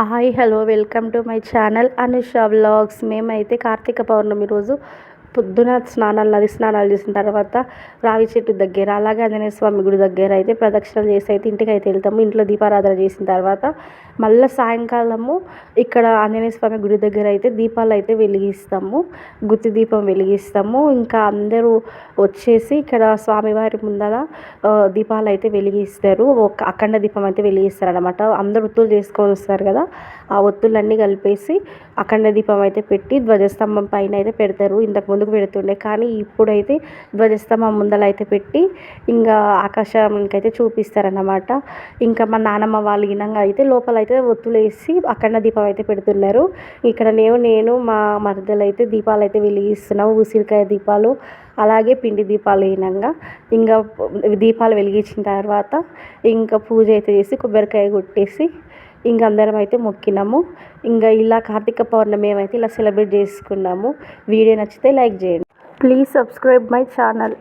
Hi hello welcome to my channel Anusha vlogs. మేమైతే కార్తీక పౌర్ణమి రోజు పొద్దున నది స్నానాలు చేసిన తర్వాత రావి చెట్టు దగ్గర, అలాగే ఆంజనేయ స్వామి గుడి దగ్గర అయితే ప్రదక్షిణలు చేసి అయితే ఇంటికి అయితే వెళ్తాము. ఇంట్లో దీపారాధన చేసిన తర్వాత మళ్ళీ సాయంకాలము ఇక్కడ ఆంజనేయ స్వామి గుడి దగ్గర అయితే దీపాలు అయితే వెలిగిస్తాము, గుత్తి దీపం వెలిగిస్తాము. ఇంకా అందరూ వచ్చేసి ఇక్కడ స్వామివారి ముందర దీపాలు అయితే వెలిగిస్తారు. ఒక అఖండ దీపం అయితే వెలిగిస్తారు అనమాట. అందరూ ఒత్తులు చేసుకొని వస్తారు కదా, ఆ ఒత్తులన్నీ కలిపేసి అఖండ దీపం అయితే పెట్టి ధ్వజస్తంభం పైన అయితే పెడతారు. ఇంతకు ముందుకు పెడుతుండే, కానీ ఇప్పుడైతే ధ్వజస్తంభం ముందల అయితే పెట్టి ఇంకా ఆకాశానికి అయితే చూపిస్తారన్నమాట. ఇంకా మా నానమ్మ వాళ్ళు గినంగా అయితే లోపల అయితే ఒత్తులు వేసి అఖండ దీపం అయితే పెడుతున్నారు. ఇక్కడ నేను మా మరదలు అయితే దీపాలు అయితే వెలిగిస్తున్నాము, ఉసిరికాయ దీపాలు అలాగే పిండి దీపాలు అయినాక ఇంకా దీపాలు వెలిగించిన తర్వాత ఇంకా పూజ అయితే చేసి కొబ్బరికాయ కొట్టేసి ఇంకా అందరం అయితే మొక్కినాము. ఇంకా ఇలా కార్తీక పౌర్ణమి ఏమైతే ఇలా సెలబ్రేట్ చేసుకున్నాము. వీడియో నచ్చితే లైక్ చేయండి. Please subscribe my channel.